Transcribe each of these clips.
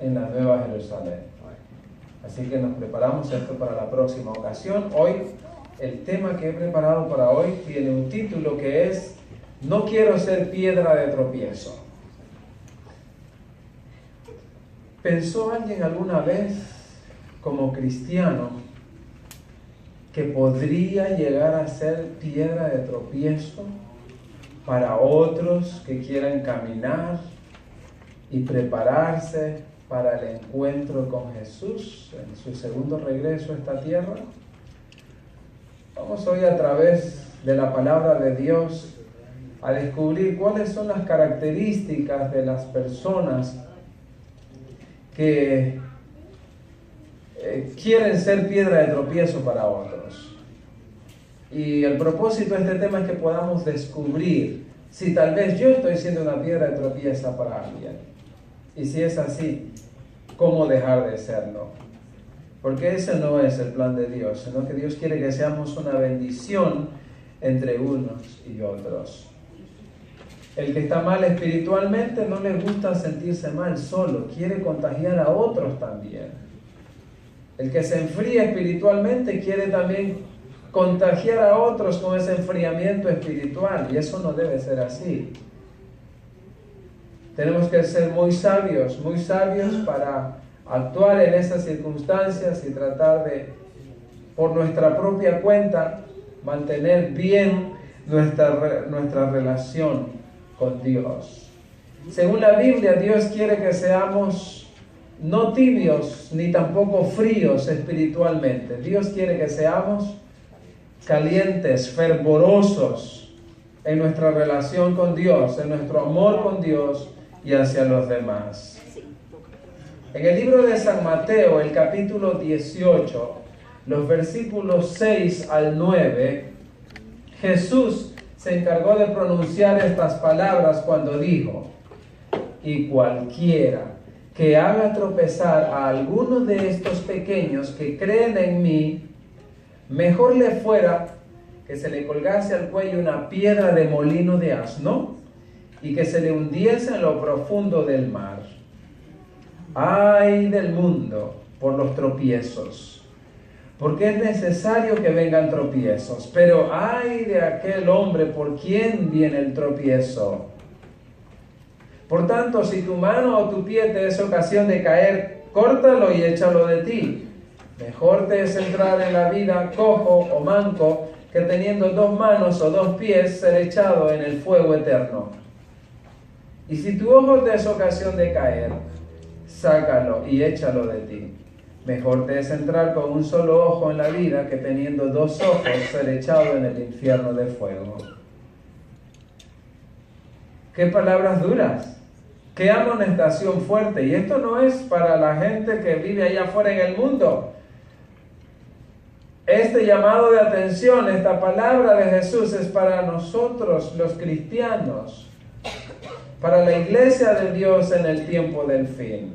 en la Nueva Jerusalén. Así que nos preparamos esto para la próxima ocasión. Hoy, el tema que he preparado para hoy tiene un título que es "No quiero ser piedra de tropiezo". ¿Pensó alguien alguna vez, como cristiano, que podría llegar a ser piedra de tropiezo para otros que quieran caminar y prepararse para el encuentro con Jesús en su segundo regreso a esta tierra? Vamos hoy, a través de la palabra de Dios, a descubrir cuáles son las características de las personas que quieren ser piedra de tropiezo para otros. Y el propósito de este tema es que podamos descubrir si tal vez yo estoy siendo una piedra de tropiezo para alguien. Y si es así, ¿cómo dejar de serlo? Porque ese no es el plan de Dios, sino que Dios quiere que seamos una bendición entre unos y otros. El que está mal espiritualmente no le gusta sentirse mal solo, quiere contagiar a otros también. El que se enfría espiritualmente quiere también contagiar a otros con ese enfriamiento espiritual, y eso no debe ser así. Tenemos que ser muy sabios para actuar en esas circunstancias y tratar de, por nuestra propia cuenta, mantener bien nuestra relación con Dios. Según la Biblia, Dios quiere que seamos no tibios ni tampoco fríos espiritualmente. Dios quiere que seamos calientes, fervorosos en nuestra relación con Dios, en nuestro amor con Dios y hacia los demás. En el libro de San Mateo, el capítulo 18, los versículos 6 al 9, Jesús se encargó de pronunciar estas palabras cuando dijo: "Y cualquiera que haga tropezar a alguno de estos pequeños que creen en mí, mejor le fuera que se le colgase al cuello una piedra de molino de asno y que se le hundiese en lo profundo del mar. Ay del mundo por los tropiezos, porque es necesario que vengan tropiezos, pero ay de aquel hombre por quien viene el tropiezo. Por tanto, si tu mano o tu pie te es ocasión de caer, córtalo y échalo de ti. Mejor te es entrar en la vida cojo o manco, que teniendo 2 manos o 2 pies ser echado en el fuego eterno. Y si tu ojo te es ocasión de caer, sácalo y échalo de ti. Mejor te es entrar con un solo ojo en la vida, que teniendo 2 ojos ser echado en el infierno de fuego". ¡Qué palabras duras! ¡Qué amonestación fuerte! Y esto no es para la gente que vive allá afuera en el mundo. Este llamado de atención, esta palabra de Jesús, es para nosotros los cristianos, para la iglesia de Dios en el tiempo del fin.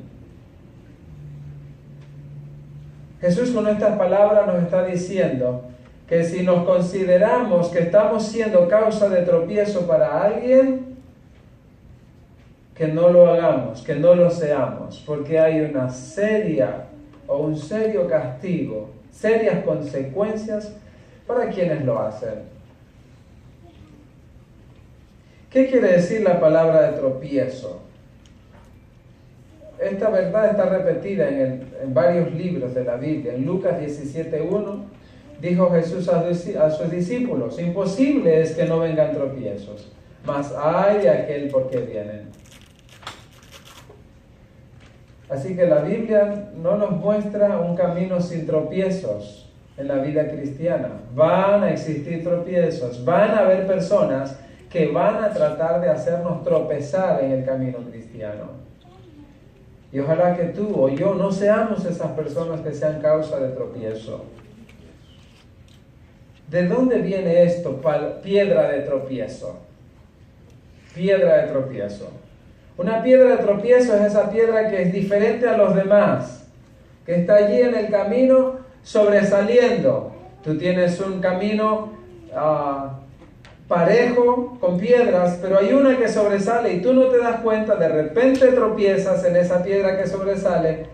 Jesús con estas palabras nos está diciendo que si nos consideramos que estamos siendo causa de tropiezo para alguien, que no lo hagamos, que no lo seamos, porque hay una seria o un serio castigo, serias consecuencias para quienes lo hacen. ¿Qué quiere decir la palabra de tropiezo? Esta verdad está repetida en varios libros de la Biblia. En Lucas 17:1 dijo Jesús a sus discípulos: "Imposible es que no vengan tropiezos, mas ay de aquel por qué vienen". Así que la Biblia no nos muestra un camino sin tropiezos en la vida cristiana. Van a existir tropiezos, van a haber personas que van a tratar de hacernos tropezar en el camino cristiano. Y ojalá que tú o yo no seamos esas personas que sean causa de tropiezo. ¿De dónde viene esto, piedra de tropiezo? Piedra de tropiezo. Una piedra de tropiezo es esa piedra que es diferente a los demás, que está allí en el camino sobresaliendo. Tú tienes un camino parejo con piedras, pero hay una que sobresale y tú no te das cuenta, de repente tropiezas en esa piedra que sobresale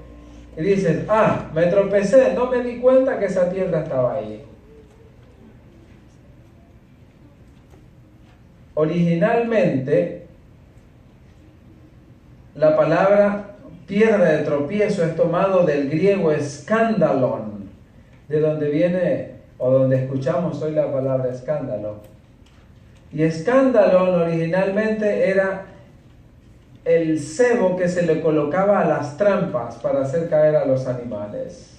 y dices, me tropecé, no me di cuenta que esa piedra estaba ahí. Originalmente, la palabra piedra de tropiezo es tomado del griego escándalon, de donde viene o donde escuchamos hoy la palabra escándalo. Y escándalon originalmente era el cebo que se le colocaba a las trampas para hacer caer a los animales.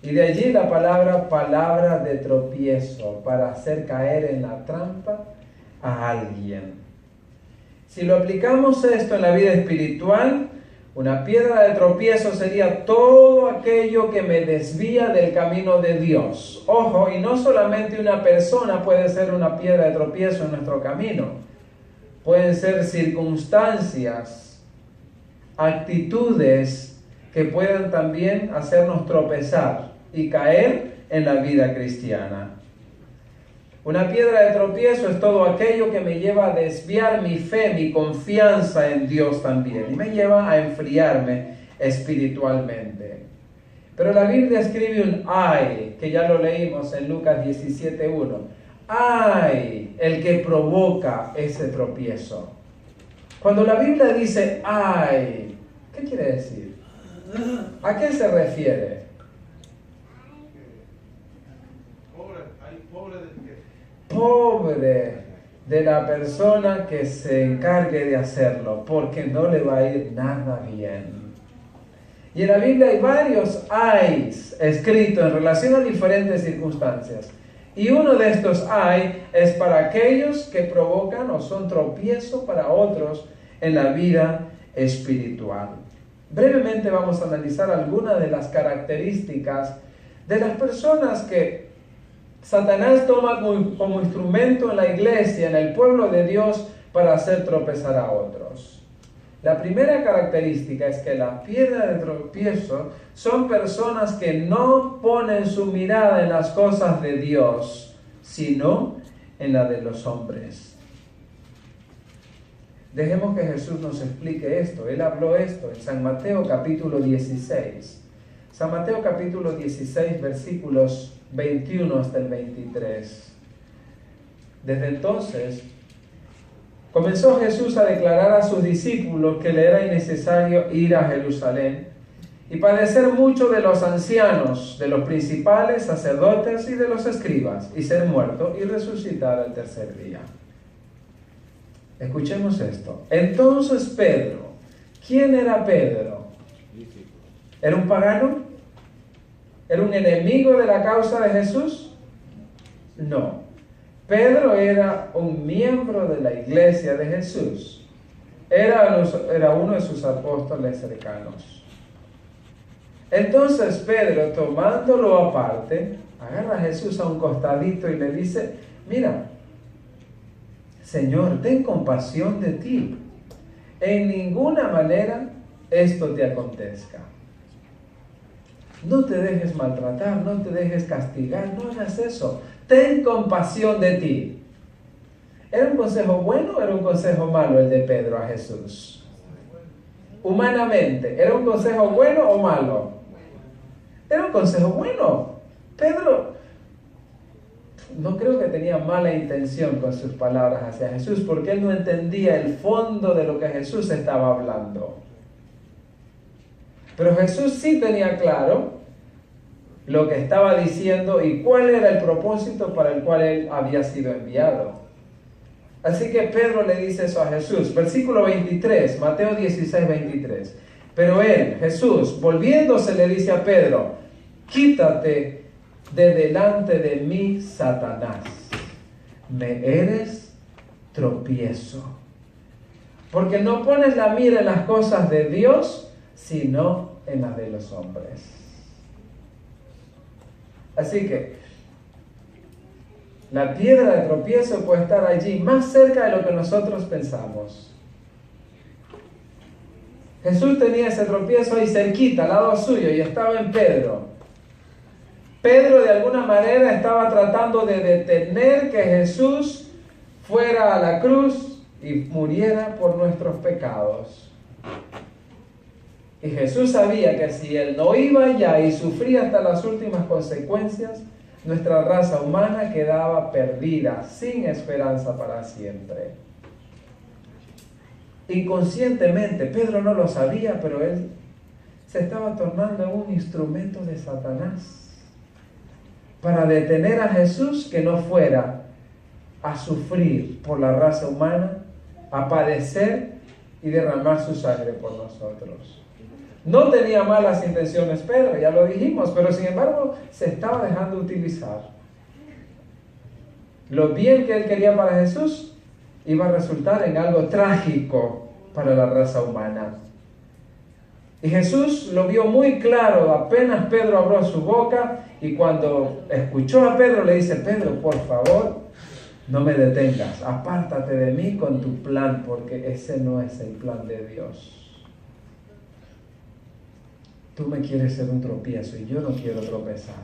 Y de allí la palabra de tropiezo, para hacer caer en la trampa a alguien. Si lo aplicamos esto en la vida espiritual, una piedra de tropiezo sería todo aquello que me desvía del camino de Dios. Ojo, y no solamente una persona puede ser una piedra de tropiezo en nuestro camino. Pueden ser circunstancias, actitudes que puedan también hacernos tropezar y caer en la vida cristiana. Una piedra de tropiezo es todo aquello que me lleva a desviar mi fe, mi confianza en Dios también, y me lleva a enfriarme espiritualmente. Pero la Biblia escribe un ay, que ya lo leímos en Lucas 17:1. Ay, el que provoca ese tropiezo. Cuando la Biblia dice ay, ¿qué quiere decir? ¿A qué se refiere? Pobre de la persona que se encargue de hacerlo, porque no le va a ir nada bien. Y en la Biblia hay varios ayes escritos en relación a diferentes circunstancias. Y uno de estos ay es para aquellos que provocan o son tropiezo para otros en la vida espiritual. Brevemente vamos a analizar algunas de las características de las personas que Satanás toma como instrumento en la iglesia, en el pueblo de Dios, para hacer tropezar a otros. La primera característica es que la piedra de tropiezo son personas que no ponen su mirada en las cosas de Dios, sino en la de los hombres. Dejemos que Jesús nos explique esto. Él habló esto en San Mateo capítulo 16. San Mateo capítulo 16, versículos 21 hasta el 23. Desde entonces comenzó Jesús a declarar a sus discípulos que le era innecesario ir a Jerusalén y padecer mucho de los ancianos, de los principales sacerdotes y de los escribas, y ser muerto y resucitar al tercer día. Escuchemos esto. Entonces Pedro, ¿quién era Pedro? ¿Era un pagano? ¿Era un enemigo de la causa de Jesús? No. Pedro era un miembro de la iglesia de Jesús. Era uno de sus apóstoles cercanos. Entonces Pedro, tomándolo aparte, agarra a Jesús a un costadito y le dice, mira, Señor, ten compasión de ti. En ninguna manera esto te acontezca. No te dejes maltratar, no te dejes castigar, no hagas eso. Ten compasión de ti. ¿Era un consejo bueno o era un consejo malo el de Pedro a Jesús? Humanamente, ¿era un consejo bueno o malo? Era un consejo bueno. Pedro no creo que tenía mala intención con sus palabras hacia Jesús, porque él no entendía el fondo de lo que Jesús estaba hablando. Pero Jesús sí tenía claro lo que estaba diciendo y cuál era el propósito para el cual él había sido enviado. Así que Pedro le dice eso a Jesús. Versículo 23, Mateo 16, 23. Pero él, Jesús, volviéndose le dice a Pedro, quítate de delante de mí, Satanás. Me eres tropiezo. Porque no pones la mira en las cosas de Dios, sino en las de los hombres. Así que la piedra de tropiezo puede estar allí, más cerca de lo que nosotros pensamos. Jesús tenía ese tropiezo ahí cerquita, al lado suyo, y estaba en Pedro. Pedro de alguna manera estaba tratando de detener que Jesús fuera a la cruz y muriera por nuestros pecados. Y Jesús sabía que si Él no iba allá y sufría hasta las últimas consecuencias, nuestra raza humana quedaba perdida, sin esperanza para siempre. Inconscientemente, Pedro no lo sabía, pero él se estaba tornando en un instrumento de Satanás para detener a Jesús que no fuera a sufrir por la raza humana, a padecer y derramar su sangre por nosotros. No tenía malas intenciones Pedro, ya lo dijimos, pero sin embargo se estaba dejando utilizar. Lo bien que él quería para Jesús iba a resultar en algo trágico para la raza humana. Y Jesús lo vio muy claro apenas Pedro abrió su boca, y cuando escuchó a Pedro le dice: Pedro, por favor, no me detengas, apártate de mí con tu plan, porque ese no es el plan de Dios. Tú me quieres ser un tropiezo y yo no quiero tropezar.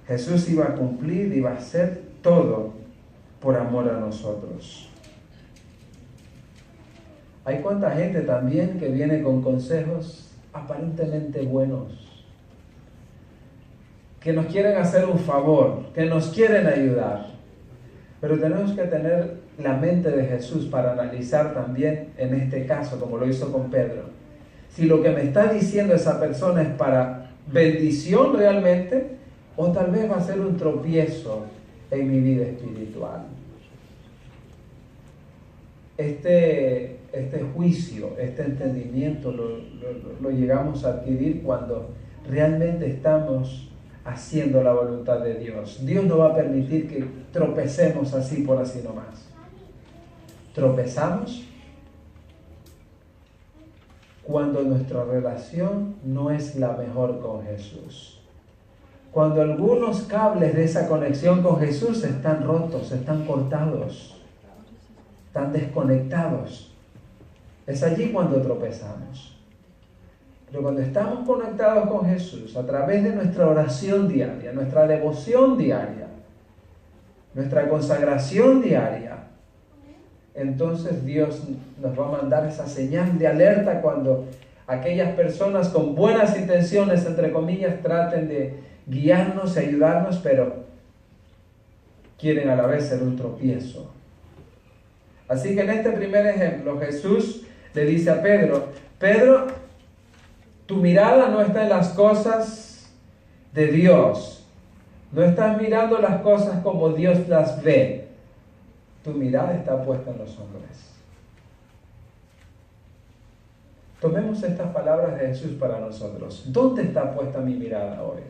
Jesús iba a cumplir, iba a hacer todo por amor a nosotros. Hay cuánta gente también que viene con consejos aparentemente buenos, que nos quieren hacer un favor, que nos quieren ayudar, pero tenemos que tener la mente de Jesús para analizar también en este caso, como lo hizo con Pedro, si lo que me está diciendo esa persona es para bendición realmente, o tal vez va a ser un tropiezo en mi vida espiritual. Este juicio, este entendimiento lo llegamos a adquirir cuando realmente estamos haciendo la voluntad de Dios. Dios no va a permitir que tropecemos así por así nomás. Tropezamos cuando nuestra relación no es la mejor con Jesús. Cuando algunos cables de esa conexión con Jesús están rotos, están cortados, están desconectados. Es allí cuando tropezamos. Pero cuando estamos conectados con Jesús a través de nuestra oración diaria, nuestra devoción diaria, nuestra consagración diaria, entonces Dios nos va a mandar esa señal de alerta cuando aquellas personas con buenas intenciones, entre comillas, traten de guiarnos y ayudarnos, pero quieren a la vez ser un tropiezo. Así que en este primer ejemplo, Jesús le dice a Pedro: Pedro, tu mirada no está en las cosas de Dios. No estás mirando las cosas como Dios las ve. Tu mirada está puesta en los hombres. Tomemos estas palabras de Jesús para nosotros. ¿Dónde está puesta mi mirada hoy?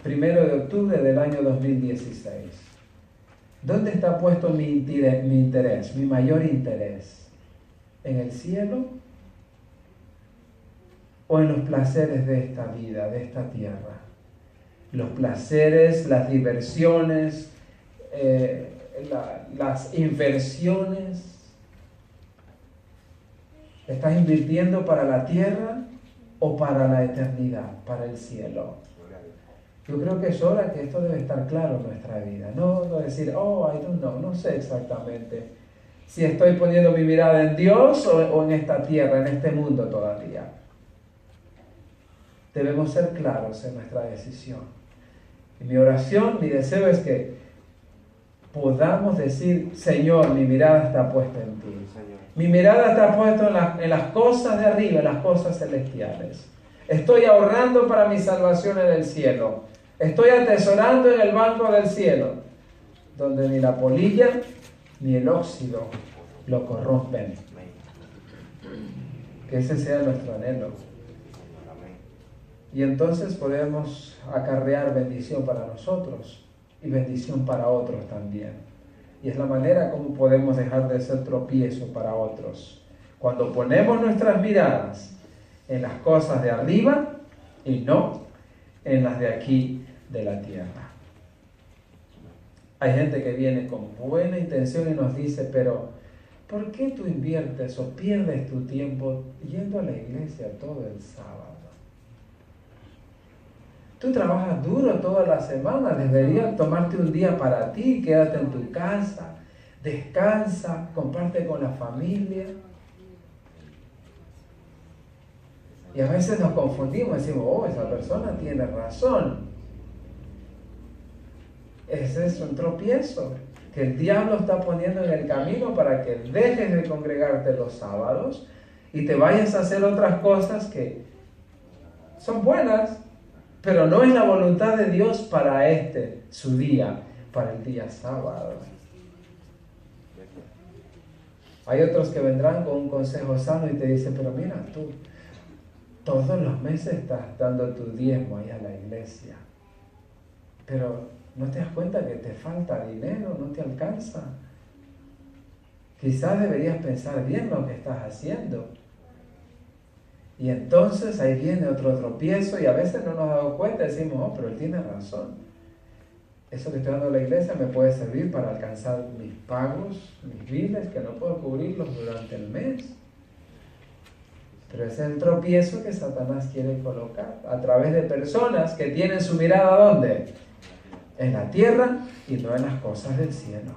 1 de octubre del año 2016. ¿Dónde está puesto mi interés, mi mayor interés? ¿En el cielo o en los placeres de esta vida, de esta tierra? Los placeres, las diversiones, las inversiones. ¿Estás invirtiendo para la tierra o para la eternidad, para el cielo? Yo creo que es hora que esto debe estar claro en nuestra vida. No decir, I don't know, no sé exactamente si estoy poniendo mi mirada en Dios o en esta tierra, en este mundo todavía. Debemos ser claros en nuestra decisión. Y mi oración, mi deseo es que podamos decir: Señor, mi mirada está puesta en ti. Mi mirada está puesta en las cosas de arriba, en las cosas celestiales. Estoy ahorrando para mi salvación en el cielo. Estoy atesorando en el banco del cielo, donde ni la polilla ni el óxido lo corrompen. Que ese sea nuestro anhelo. Y entonces podemos acarrear bendición para nosotros y bendición para otros también. Y es la manera como podemos dejar de ser tropiezo para otros. Cuando ponemos nuestras miradas en las cosas de arriba y no en las de aquí de la tierra. Hay gente que viene con buena intención y nos dice: pero ¿por qué tú inviertes o pierdes tu tiempo yendo a la iglesia todo el sábado? Tú trabajas duro toda la semana, deberías tomarte un día para ti, quédate en tu casa, descansa, comparte con la familia. Y a veces nos confundimos, decimos, oh, esa persona tiene razón. Ese es un tropiezo que el diablo está poniendo en el camino para que dejes de congregarte los sábados y te vayas a hacer otras cosas que son buenas, pero no es la voluntad de Dios para su día, para el día sábado. Hay otros que vendrán con un consejo sano y te dicen, pero mira, tú todos los meses estás dando tu diezmo ahí a la iglesia, pero ¿no te das cuenta que te falta dinero? ¿No te alcanza? Quizás deberías pensar bien lo que estás haciendo. Y entonces ahí viene otro tropiezo y a veces no nos damos cuenta, decimos, oh, pero él tiene razón. Eso que estoy dando a la iglesia me puede servir para alcanzar mis pagos, mis biles, que no puedo cubrirlos durante el mes. Pero ese es el tropiezo que Satanás quiere colocar a través de personas que tienen su mirada ¿dónde? En la tierra y no en las cosas del cielo.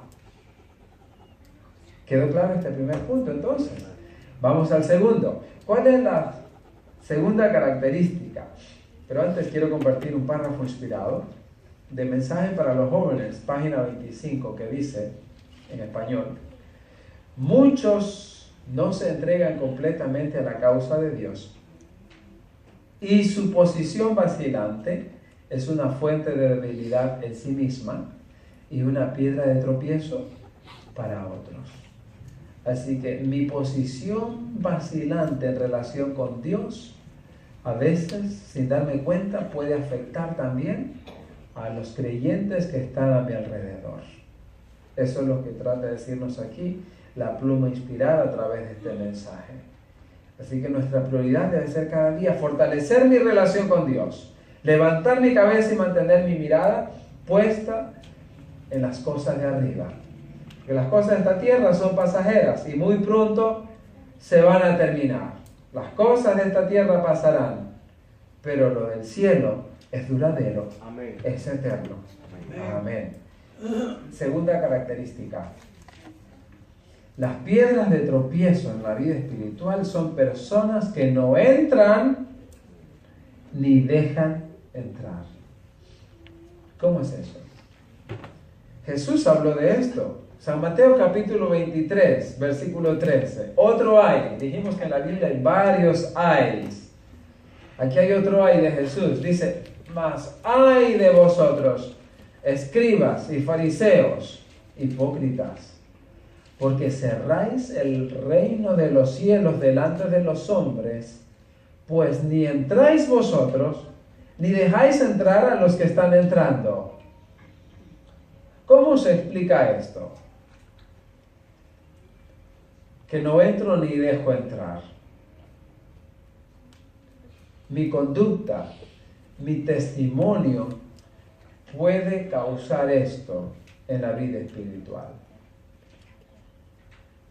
¿Quedó claro este primer punto entonces? Vamos al segundo. ¿Cuál es la segunda característica? Pero antes quiero compartir un párrafo inspirado de Mensaje para los Jóvenes, página 25, que dice en español: muchos no se entregan completamente a la causa de Dios y su posición vacilante es una fuente de debilidad en sí misma y una piedra de tropiezo para otros. Así que mi posición vacilante en relación con Dios, a veces, sin darme cuenta, puede afectar también a los creyentes que están a mi alrededor. Eso es lo que trata de decirnos aquí la pluma inspirada a través de este mensaje. Así que nuestra prioridad debe ser cada día fortalecer mi relación con Dios, levantar mi cabeza y mantener mi mirada puesta en las cosas de arriba. Que las cosas de esta tierra son pasajeras y muy pronto se van a terminar. Las cosas de esta tierra pasarán, pero lo del cielo es duradero. Amén. Es eterno. Amén. Segunda característica. Las piedras de tropiezo en la vida espiritual son personas que no entran ni dejan entrar. ¿Cómo es eso? Jesús habló de esto. San Mateo capítulo 23, versículo 13. Otro ay. Dijimos que en la Biblia hay varios ayes. Aquí hay otro ay de Jesús. Dice, mas ay de vosotros, escribas y fariseos, hipócritas, porque cerráis el reino de los cielos delante de los hombres, pues ni entráis vosotros, ni dejáis entrar a los que están entrando. ¿Cómo se explica esto? Que no entro ni dejo entrar. Mi conducta, mi testimonio puede causar esto en la vida espiritual.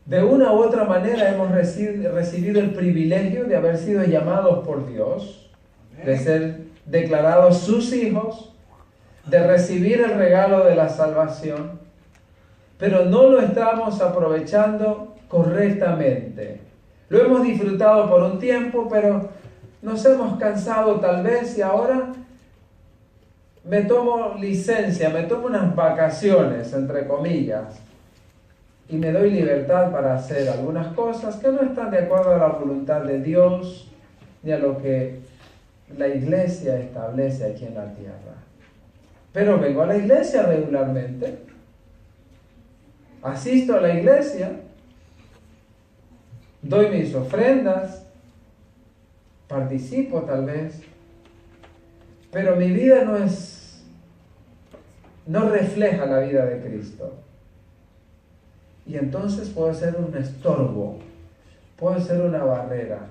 De una u otra manera hemos recibido el privilegio de haber sido llamados por Dios, de ser declarados sus hijos, de recibir el regalo de la salvación, pero no lo estamos aprovechando correctamente. Lo hemos disfrutado por un tiempo, pero nos hemos cansado tal vez y ahora me tomo licencia, me tomo unas vacaciones, entre comillas, y me doy libertad para hacer algunas cosas que no están de acuerdo a la voluntad de Dios ni a lo que la iglesia establece aquí en la tierra. Pero vengo a la iglesia regularmente, asisto a la iglesia, doy mis ofrendas, participo tal vez, pero mi vida no refleja la vida de Cristo. Y entonces puedo ser un estorbo, puedo ser una barrera.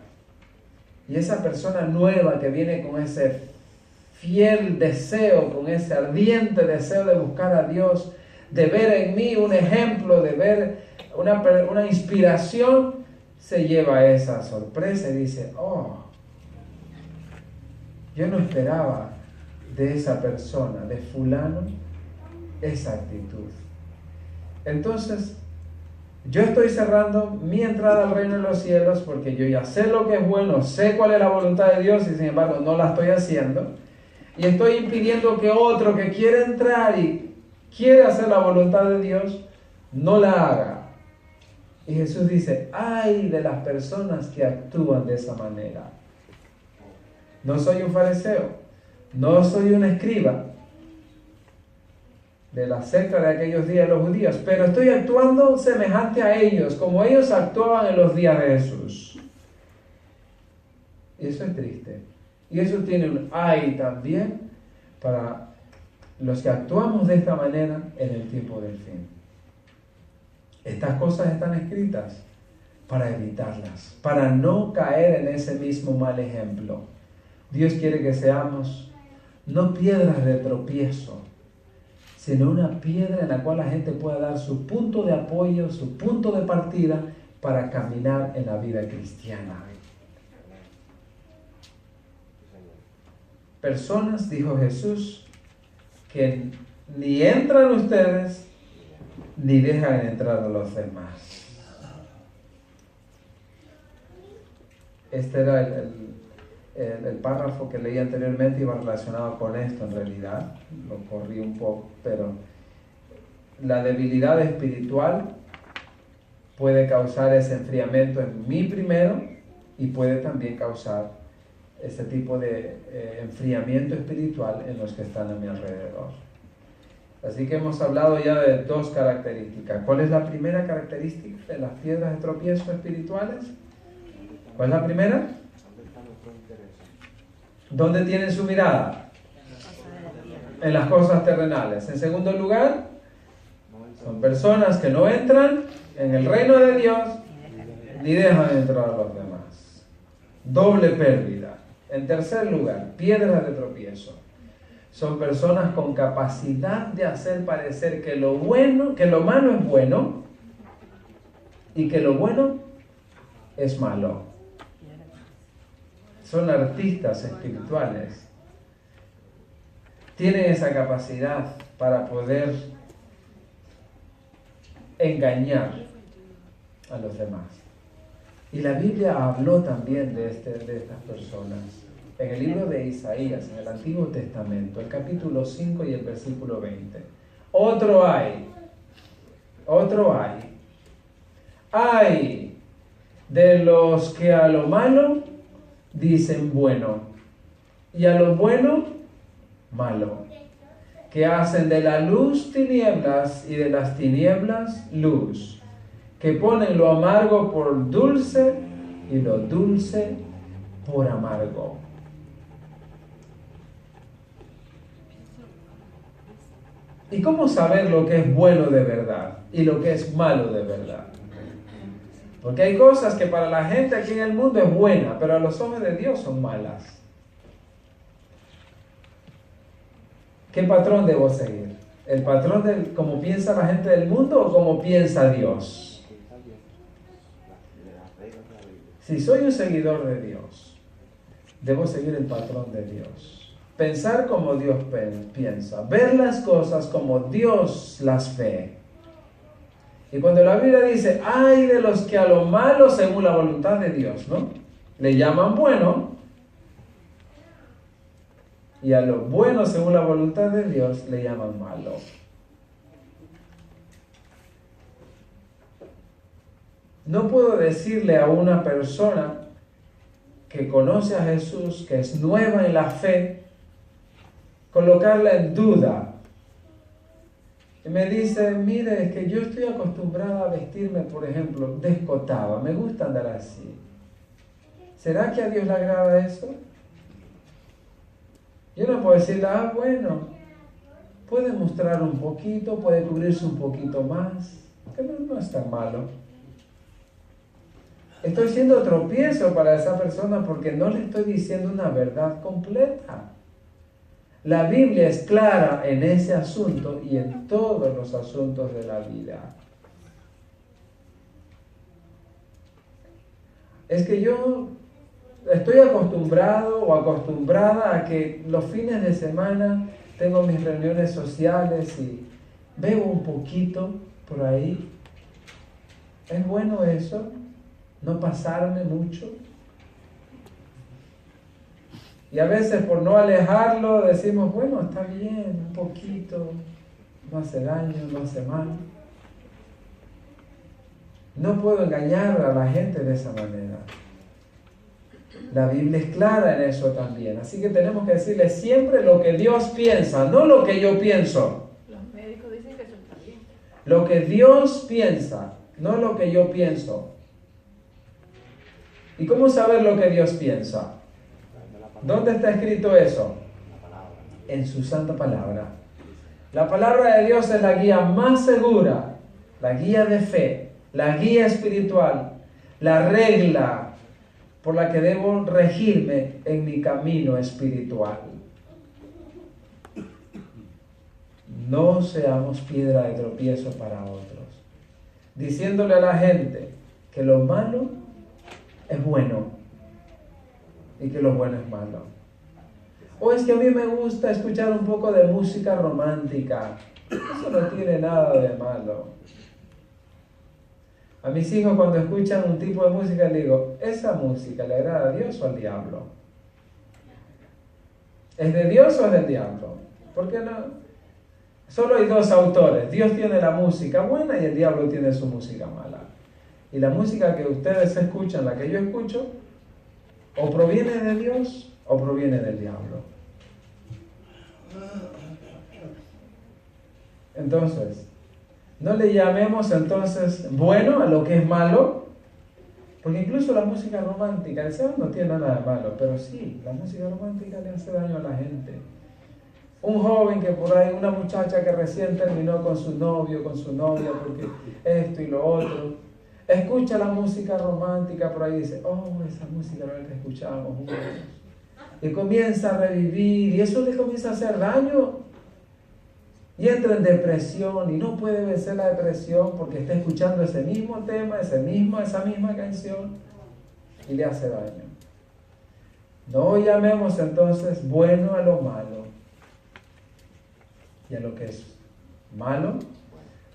Y esa persona nueva que viene con ese fiel deseo, con ese ardiente deseo de buscar a Dios, de ver en mí un ejemplo, de ver una inspiración, se lleva esa sorpresa y dice, oh, yo no esperaba de esa persona, de fulano, esa actitud. Entonces, yo estoy cerrando mi entrada al reino de los cielos porque yo ya sé lo que es bueno, sé cuál es la voluntad de Dios y sin embargo no la estoy haciendo. Y estoy impidiendo que otro que quiere entrar y quiere hacer la voluntad de Dios, no la haga. Y Jesús dice, ay de las personas que actúan de esa manera. No soy un fariseo, no soy un escriba de la secta de aquellos días de los judíos, pero estoy actuando semejante a ellos, como ellos actuaban en los días de Jesús. Y eso es triste. Y eso tiene un ay también para los que actuamos de esta manera en el tiempo del fin. Estas cosas están escritas para evitarlas, para no caer en ese mismo mal ejemplo. Dios quiere que seamos no piedras de tropiezo, sino una piedra en la cual la gente pueda dar su punto de apoyo, su punto de partida para caminar en la vida cristiana. Personas, dijo Jesús, que ni entran ustedes, ni dejan entrar a los demás. Este era el párrafo que leí anteriormente, iba relacionado con esto en realidad, lo corrí un poco, pero la debilidad espiritual puede causar ese enfriamiento en mí primero y puede también causar ese tipo de enfriamiento espiritual en los que están a mi alrededor. Así que hemos hablado ya de dos características. ¿Cuál es la primera característica de las piedras de tropiezo espirituales? ¿Cuál es la primera? ¿Dónde tienen su mirada? En las cosas terrenales. En segundo lugar, son personas que no entran en el reino de Dios ni dejan entrar a los demás. Doble pérdida. En tercer lugar, piedras de tropiezo. Son personas con capacidad de hacer parecer que lo malo es bueno y que lo bueno es malo. Son artistas espirituales. Tienen esa capacidad para poder engañar a los demás. Y la Biblia habló también de estas personas. En el libro de Isaías, en el Antiguo Testamento, el capítulo 5 y el versículo 20. Otro hay. Hay de los que a lo malo dicen bueno, y a lo bueno, malo, que hacen de la luz tinieblas y de las tinieblas luz, que ponen lo amargo por dulce y lo dulce por amargo. ¿Y cómo saber lo que es bueno de verdad y lo que es malo de verdad? Porque hay cosas que para la gente aquí en el mundo es buena, pero a los ojos de Dios son malas. ¿Qué patrón debo seguir? ¿El patrón de cómo piensa la gente del mundo o cómo piensa Dios? Si soy un seguidor de Dios, debo seguir el patrón de Dios. Pensar como Dios piensa, ver las cosas como Dios las ve. Y cuando la Biblia dice, ay de los que a lo malo según la voluntad de Dios, ¿no? Le llaman bueno, y a lo bueno según la voluntad de Dios le llaman malo. No puedo decirle a una persona que conoce a Jesús, que es nueva en la fe, colocarla en duda. Y me dice, mire, es que yo estoy acostumbrada a vestirme, por ejemplo, descotada, me gusta andar así. ¿Será que a Dios le agrada eso? Yo no puedo decirle, bueno, puede mostrar un poquito, puede cubrirse un poquito más, que no es tan malo. Estoy siendo tropiezo para esa persona porque no le estoy diciendo una verdad completa. La Biblia es clara en ese asunto y en todos los asuntos de la vida. es que yo estoy acostumbrado o acostumbrada a que los fines de semana tengo mis reuniones sociales y bebo un poquito por ahí. ¿Es bueno eso? ¿No pasarme mucho? Y a veces por no alejarlo decimos, bueno, está bien, un poquito, no hace daño, no hace mal. No puedo engañar a la gente de esa manera. La Biblia es clara en eso también. Así que tenemos que decirle siempre lo que Dios piensa, no lo que yo pienso. Los médicos dicen que eso está bien. Lo que Dios piensa, no lo que yo pienso. ¿Y cómo saber lo que Dios piensa? ¿Dónde está escrito eso? En su santa palabra. La palabra de Dios es la guía más segura, la guía de fe, la guía espiritual, la regla por la que debo regirme en mi camino espiritual. No seamos piedra de tropiezo para otros, diciéndole a la gente que lo malo es bueno y que lo bueno es malo. O es que a mí me gusta escuchar un poco de música romántica. Eso no tiene nada de malo. A mis hijos cuando escuchan un tipo de música les digo, ¿esa música le agrada a Dios o al diablo? ¿Es de Dios o es del diablo? ¿Por qué no? Solo hay dos autores. Dios tiene la música buena y el diablo tiene su música mala. Y la música que ustedes escuchan, la que yo escucho, o proviene de Dios o proviene del diablo. Entonces, no le llamemos entonces bueno a lo que es malo, porque incluso la música romántica, el ser no tiene nada de malo, pero sí, la música romántica le hace daño a la gente. Un joven que por ahí, una muchacha que recién terminó con su novio, con su novia, porque esto y lo otro, escucha la música romántica por ahí y dice, oh, esa música era la que escuchábamos juntos. Y comienza a revivir y eso le comienza a hacer daño. Y entra en depresión y no puede vencer la depresión porque está escuchando ese mismo tema, esa misma canción y le hace daño. No llamemos entonces bueno a lo malo. Y a lo que es malo,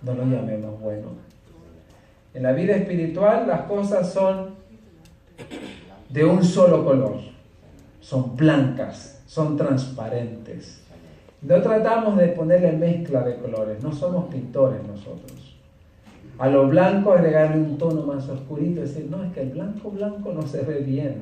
no lo llamemos bueno. En la vida espiritual las cosas son de un solo color. Son blancas, son transparentes. No tratamos de ponerle mezcla de colores, no somos pintores nosotros. A lo blanco agregarle un tono más oscurito, decir, no, es que el blanco no se ve bien.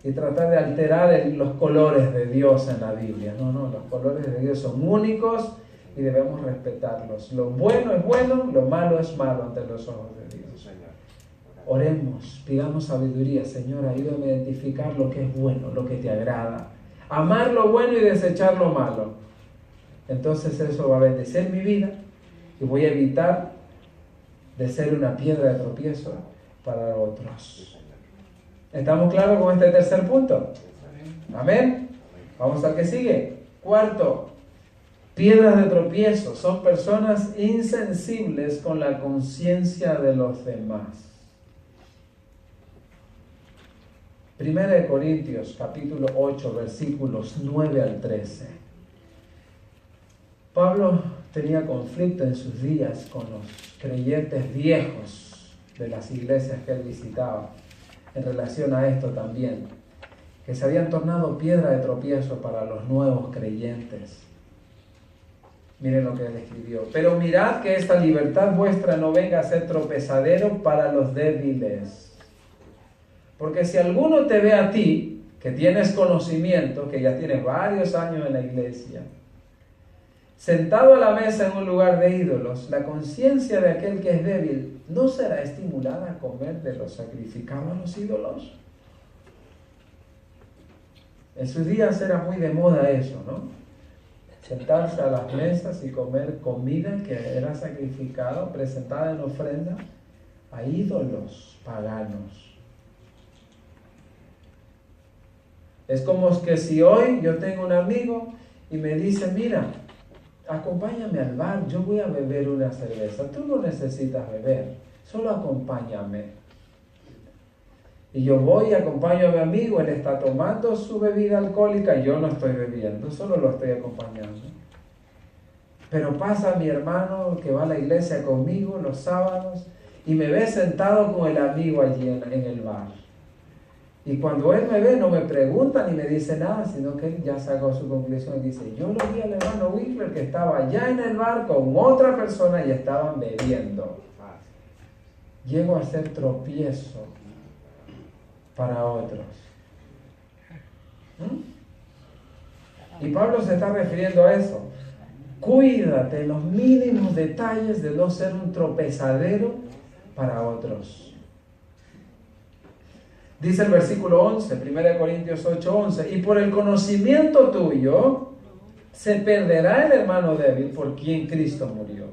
Y tratar de alterar los colores de Dios en la Biblia. No, los colores de Dios son únicos y debemos respetarlos. Lo bueno es bueno, lo malo es malo ante los ojos de Dios. Oremos, pidamos sabiduría. Señor, ayúdame a identificar lo que es bueno, lo que te agrada. Amar lo bueno y desechar lo malo. Entonces eso va a bendecir mi vida y voy a evitar de ser una piedra de tropiezo para otros. ¿Estamos claros con este tercer punto? Amén. Vamos al que sigue. Cuarto, piedras de tropiezo son personas insensibles con la conciencia de los demás. 1 Corintios capítulo 8 versículos 9 al 13. Pablo tenía conflicto en sus días con los creyentes viejos de las iglesias que él visitaba en relación a esto también, que se habían tornado piedra de tropiezo para los nuevos creyentes. Miren lo que él escribió. Pero mirad que esta libertad vuestra no venga a ser tropezadero para los débiles. Porque si alguno te ve a ti, que tienes conocimiento, que ya tienes varios años en la iglesia, sentado a la mesa en un lugar de ídolos, la conciencia de aquel que es débil ¿no será estimulada a comer de lo sacrificado a los ídolos? En sus días era muy de moda eso, ¿no? Sentarse a las mesas y comer comida que era sacrificada, presentada en ofrenda a ídolos paganos. Es como que si hoy yo tengo un amigo y me dice, mira, acompáñame al bar, yo voy a beber una cerveza. Tú no necesitas beber, solo acompáñame. Y yo voy y acompaño a mi amigo, él está tomando su bebida alcohólica, yo no estoy bebiendo, solo lo estoy acompañando. Pero pasa mi hermano que va a la iglesia conmigo los sábados y me ve sentado con el amigo allí en el bar. Y cuando él me ve, no me pregunta ni me dice nada, sino que él ya sacó su conclusión y dice, yo lo vi al hermano Winkler que estaba allá en el bar con otra persona y estaban bebiendo. Llego a ser tropiezo para otros. Y Pablo se está refiriendo a eso. Cuídate en los mínimos detalles de no ser un tropezadero para otros. Dice el versículo 11, 1 Corintios 8:11, y por el conocimiento tuyo se perderá el hermano débil por quien Cristo murió.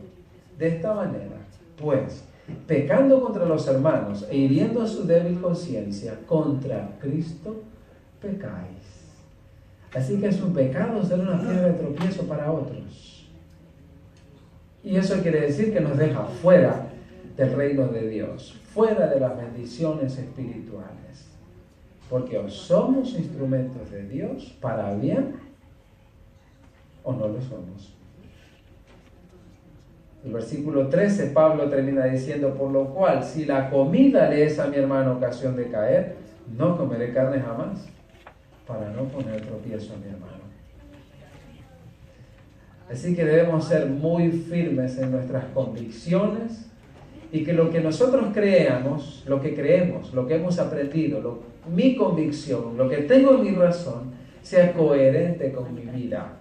De esta manera, pues, pecando contra los hermanos e hiriendo a su débil conciencia, contra Cristo pecáis. Así que es un pecado ser una piedra de tropiezo para otros. Y eso quiere decir que nos deja fuera del reino de Dios, fuera de las bendiciones espirituales. Porque o somos instrumentos de Dios para bien o no lo somos. El versículo 13, Pablo termina diciendo, por lo cual, si la comida le es a mi hermano ocasión de caer, no comeré carne jamás, para no poner tropiezo a mi hermano. Así que debemos ser muy firmes en nuestras convicciones y que lo que nosotros creamos, lo que creemos, lo que hemos aprendido, mi convicción, lo que tengo en mi razón, sea coherente con mi vida,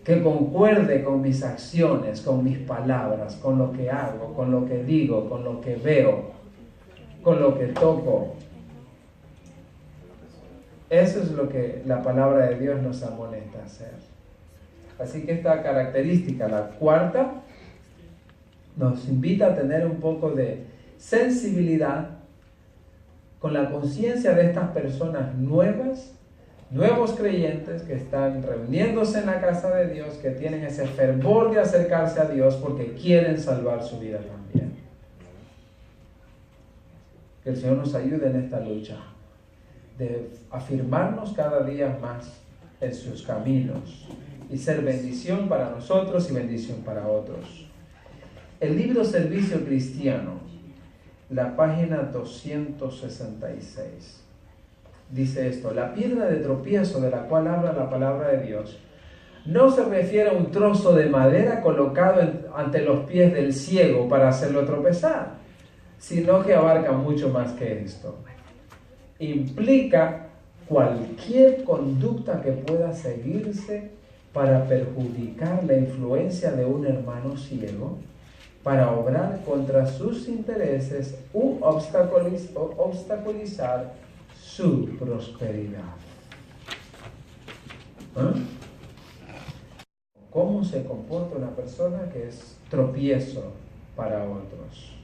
que concuerde con mis acciones, con mis palabras, con lo que hago, con lo que digo, con lo que veo, con lo que toco. Eso es lo que la palabra de Dios nos amonesta a hacer. Así que esta característica, la cuarta, nos invita a tener un poco de sensibilidad con la conciencia de estas personas nuevas, nuevos creyentes que están reuniéndose en la casa de Dios, que tienen ese fervor de acercarse a Dios porque quieren salvar su vida también. Que el Señor nos ayude en esta lucha de afirmarnos cada día más en sus caminos y ser bendición para nosotros y bendición para otros. El libro Servicio Cristiano, la página 266, dice esto: la piedra de tropiezo de la cual habla la palabra de Dios no se refiere a un trozo de madera colocado ante los pies del ciego para hacerlo tropezar, sino que abarca mucho más que esto. Implica cualquier conducta que pueda seguirse para perjudicar la influencia de un hermano ciego, para obrar contra sus intereses u obstaculizar su prosperidad. ¿Cómo se comporta una persona que es tropiezo para otros?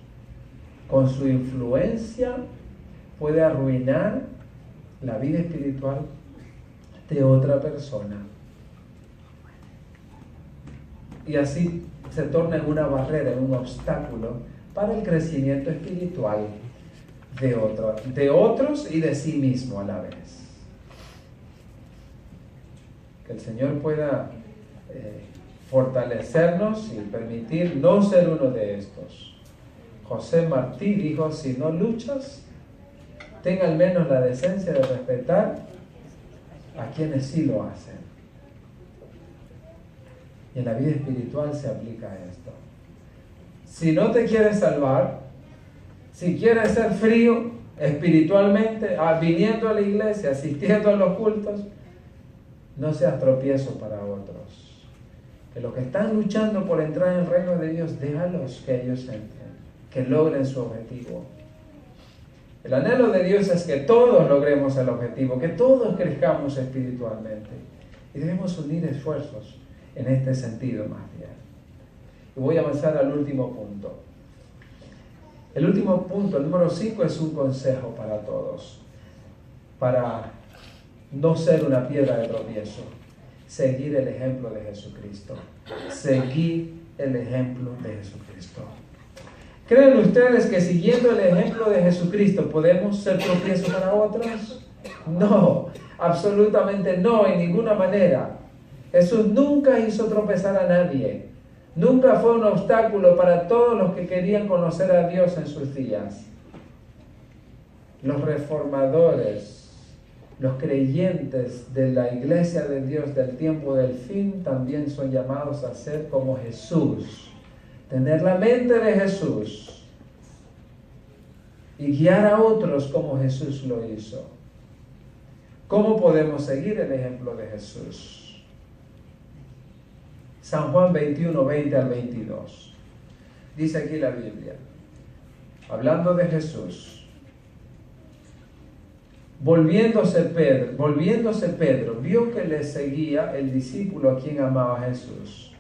Con su influencia puede arruinar la vida espiritual de otra persona. Y así se torna en una barrera, en un obstáculo para el crecimiento espiritual de otros y de sí mismo a la vez. Que el Señor pueda fortalecernos y permitir no ser uno de estos. José Martí dijo: si no luchas, ten al menos la decencia de respetar a quienes sí lo hacen. Y en la vida espiritual se aplica esto. Si no te quieres salvar, si quieres ser frío espiritualmente, viniendo a la iglesia, asistiendo a los cultos, no seas tropiezo para otros. Que los que están luchando por entrar en el reino de Dios, déjalos que ellos entren, que logren su objetivo. El anhelo de Dios es que todos logremos el objetivo, que todos crezcamos espiritualmente. Y debemos unir esfuerzos en este sentido más bien. Y voy a avanzar al último punto. El último punto, el número 5, es un consejo para todos. Para no ser una piedra de tropiezo. Seguir el ejemplo de Jesucristo. Seguir el ejemplo de Jesucristo. ¿Creen ustedes que siguiendo el ejemplo de Jesucristo podemos ser tropiezo para otros? No, absolutamente no, en ninguna manera. Jesús nunca hizo tropezar a nadie. Nunca fue un obstáculo para todos los que querían conocer a Dios en sus días. Los reformadores, los creyentes de la iglesia de Dios del tiempo del fin también son llamados a ser como Jesús. Tener la mente de Jesús y guiar a otros como Jesús lo hizo. ¿Cómo podemos seguir el ejemplo de Jesús? San Juan 21, 20 al 22. Dice aquí la Biblia, hablando de Jesús, volviéndose Pedro, vio que le seguía el discípulo a quien amaba Jesús.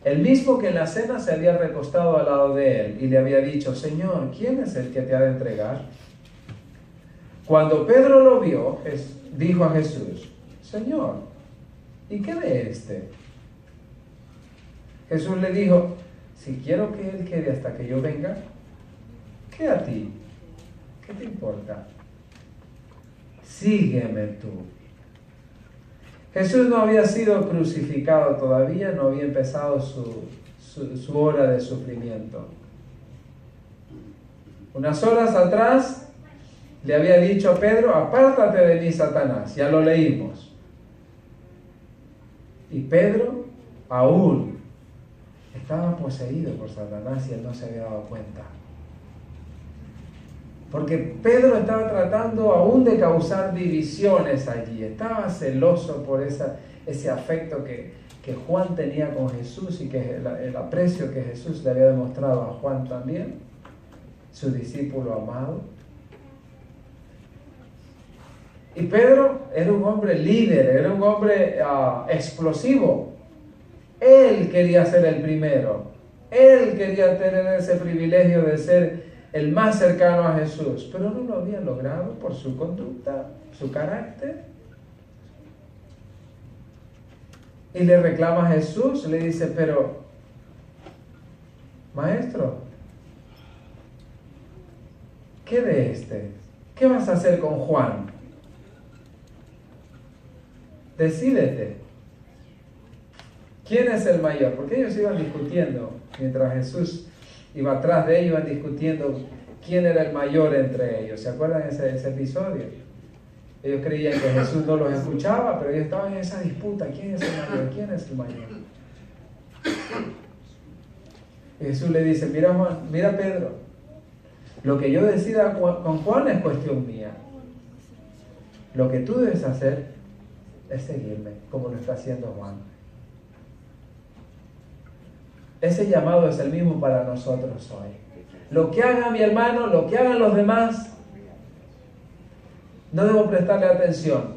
El mismo que en la cena se había recostado al lado de él y le había dicho, Señor, ¿quién es el que te ha de entregar? Cuando Pedro lo vio, dijo a Jesús, Señor, ¿y qué de este? Jesús le dijo, si quiero que él quede hasta que yo venga, ¿qué a ti? ¿Qué te importa? Sígueme tú. Jesús no había sido crucificado todavía, no había empezado su hora de sufrimiento. Unas horas atrás le había dicho a Pedro, apártate de mí, Satanás, ya lo leímos. Y Pedro aún estaba poseído por Satanás y él no se había dado cuenta. Porque Pedro estaba tratando aún de causar divisiones allí. Estaba celoso por ese afecto que Juan tenía con Jesús y que el aprecio que Jesús le había demostrado a Juan también, su discípulo amado. Y Pedro era un hombre líder, era un hombre explosivo. Él quería ser el primero. Él quería tener ese privilegio de ser el más cercano a Jesús, pero no lo había logrado por su conducta, su carácter. Y le reclama a Jesús, le dice, pero, maestro, ¿qué de este? ¿Qué vas a hacer con Juan? Decídete. ¿Quién es el mayor? Porque ellos iban discutiendo mientras Jesús iba atrás de ellos, iban discutiendo quién era el mayor entre ellos. ¿Se acuerdan de ese episodio? Ellos creían que Jesús no los escuchaba, pero ellos estaban en esa disputa. ¿Quién es el mayor? ¿Quién es el mayor? Y Jesús le dice, mira Juan, mira Pedro, lo que yo decida con Juan es cuestión mía. Lo que tú debes hacer es seguirme, como lo está haciendo Juan. Ese llamado es el mismo para nosotros hoy. Lo que haga mi hermano, lo que hagan los demás, no debo prestarle atención.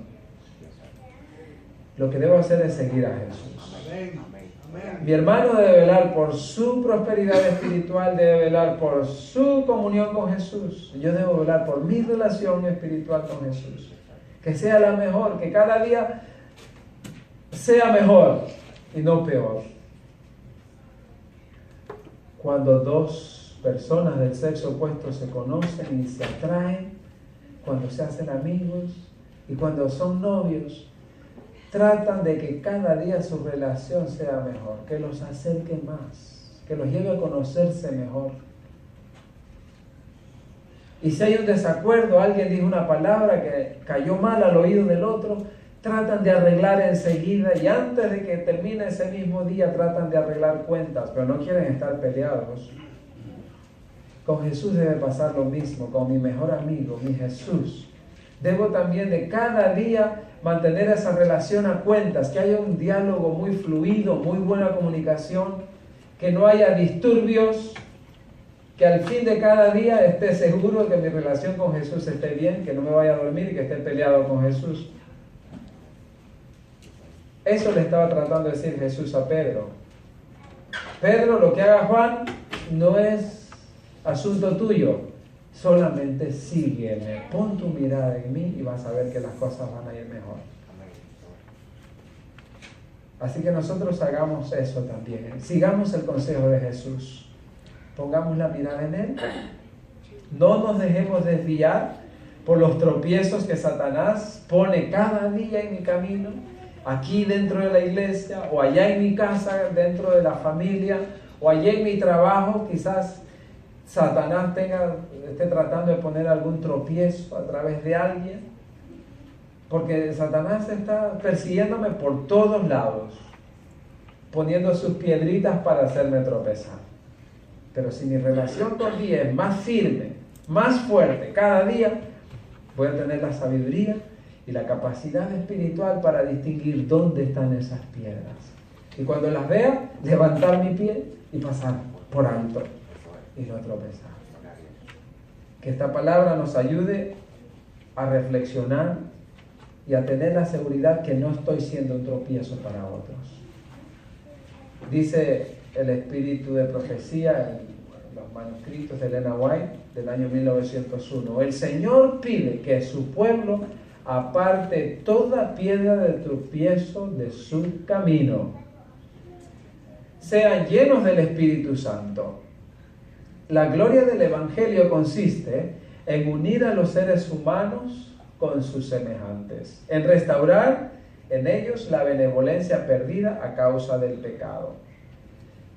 Lo que debo hacer es seguir a Jesús. Mi hermano debe velar por su prosperidad espiritual, debe velar por su comunión con Jesús. Yo debo velar por mi relación espiritual con Jesús. Que sea la mejor, que cada día sea mejor y no peor. Cuando dos personas del sexo opuesto se conocen y se atraen, cuando se hacen amigos y cuando son novios, tratan de que cada día su relación sea mejor, que los acerque más, que los lleve a conocerse mejor. Y si hay un desacuerdo, alguien dijo una palabra que cayó mal al oído del otro, tratan de arreglar enseguida y antes de que termine ese mismo día tratan de arreglar cuentas, pero no quieren estar peleados. Con Jesús debe pasar lo mismo, con mi mejor amigo, mi Jesús. Debo también de cada día mantener esa relación a cuentas, que haya un diálogo muy fluido, muy buena comunicación, que no haya disturbios, que al fin de cada día esté seguro que mi relación con Jesús esté bien, que no me vaya a dormir y que esté peleado con Jesús. Eso le estaba tratando de decir Jesús a Pedro. Pedro, lo que haga Juan no es asunto tuyo, solamente sígueme, pon tu mirada en mí y vas a ver que las cosas van a ir mejor. Así que nosotros hagamos eso también, sigamos el consejo de Jesús. Pongamos la mirada en Él. No nos dejemos desviar por los tropiezos que Satanás pone cada día en mi camino, aquí dentro de la iglesia, o allá en mi casa, dentro de la familia, o allá en mi trabajo. Quizás Satanás esté tratando de poner algún tropiezo a través de alguien, porque Satanás está persiguiéndome por todos lados, poniendo sus piedritas para hacerme tropezar. Pero si mi relación con Dios es más firme, más fuerte cada día, voy a tener la sabiduría y la capacidad espiritual para distinguir dónde están esas piedras. Y cuando las vea, levantar mi pie y pasar por alto y no tropezar. Que esta palabra nos ayude a reflexionar y a tener la seguridad que no estoy siendo un tropiezo para otros. Dice el espíritu de profecía en los manuscritos de Elena White del año 1901: el Señor pide que su pueblo aparte toda piedra de tropiezo de su camino. Sean llenos del Espíritu Santo. La gloria del Evangelio consiste en unir a los seres humanos con sus semejantes, en restaurar en ellos la benevolencia perdida a causa del pecado.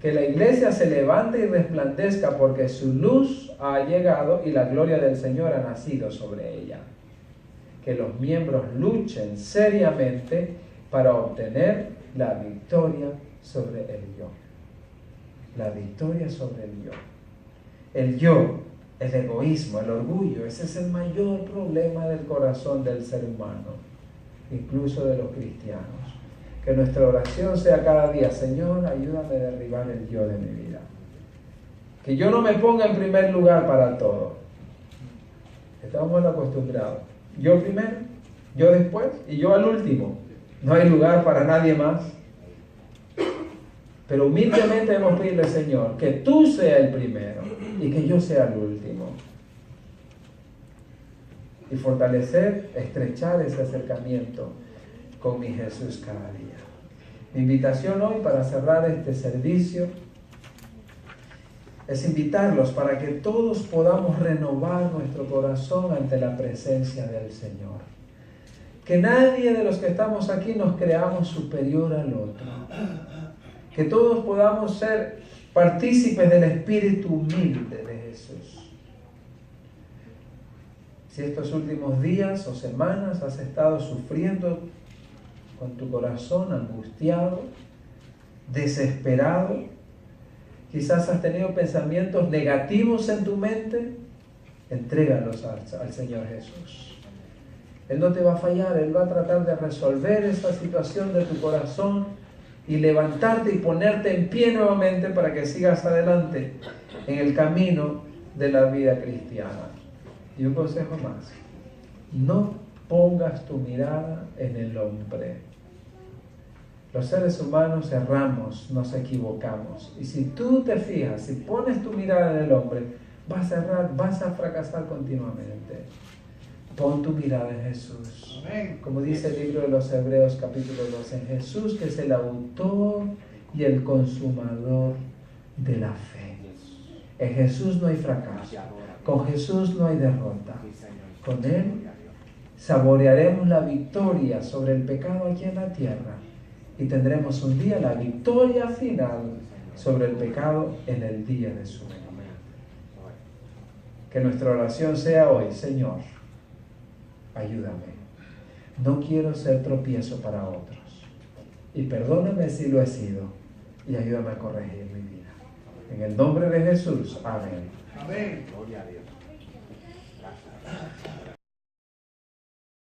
Que la iglesia se levante y resplandezca porque su luz ha llegado y la gloria del Señor ha nacido sobre ella. Que los miembros luchen seriamente para obtener la victoria sobre el yo. La victoria sobre el yo. El yo, el egoísmo, el orgullo, ese es el mayor problema del corazón del ser humano, incluso de los cristianos. Que nuestra oración sea cada día: Señor, ayúdame a derribar el yo de mi vida. Que yo no me ponga en primer lugar para todo. Estamos mal acostumbrados. Yo primero, yo después y yo al último. No hay lugar para nadie más. Pero humildemente debemos pedirle, Señor, que tú seas el primero y que yo sea el último. Y fortalecer, estrechar ese acercamiento con mi Jesús cada día. Mi invitación hoy para cerrar este servicio es invitarlos para que todos podamos renovar nuestro corazón ante la presencia del Señor. Que nadie de los que estamos aquí nos creamos superior al otro. Que todos podamos ser partícipes del espíritu humilde de Jesús. Si estos últimos días o semanas has estado sufriendo con tu corazón angustiado, desesperado, quizás has tenido pensamientos negativos en tu mente, entrégalos al Señor Jesús. Él no te va a fallar, Él va a tratar de resolver esa situación de tu corazón y levantarte y ponerte en pie nuevamente para que sigas adelante en el camino de la vida cristiana. Y un consejo más: no pongas tu mirada en el hombre. Los seres humanos erramos, nos equivocamos. Y si tú te fijas, si pones tu mirada en el hombre, vas a errar, vas a fracasar continuamente. Pon tu mirada en Jesús. Como dice el libro de los Hebreos capítulo 2, en Jesús, que es el autor y el consumador de la fe. En Jesús no hay fracaso. Con Jesús no hay derrota. Con Él saborearemos la victoria sobre el pecado aquí en la tierra y tendremos un día la victoria final sobre el pecado en el día de su venida. Que nuestra oración sea hoy: Señor, ayúdame. No quiero ser tropiezo para otros. Y perdóname si lo he sido. Y ayúdame a corregir mi vida. En el nombre de Jesús. Amén. Amén. Gloria a Dios. Gracias.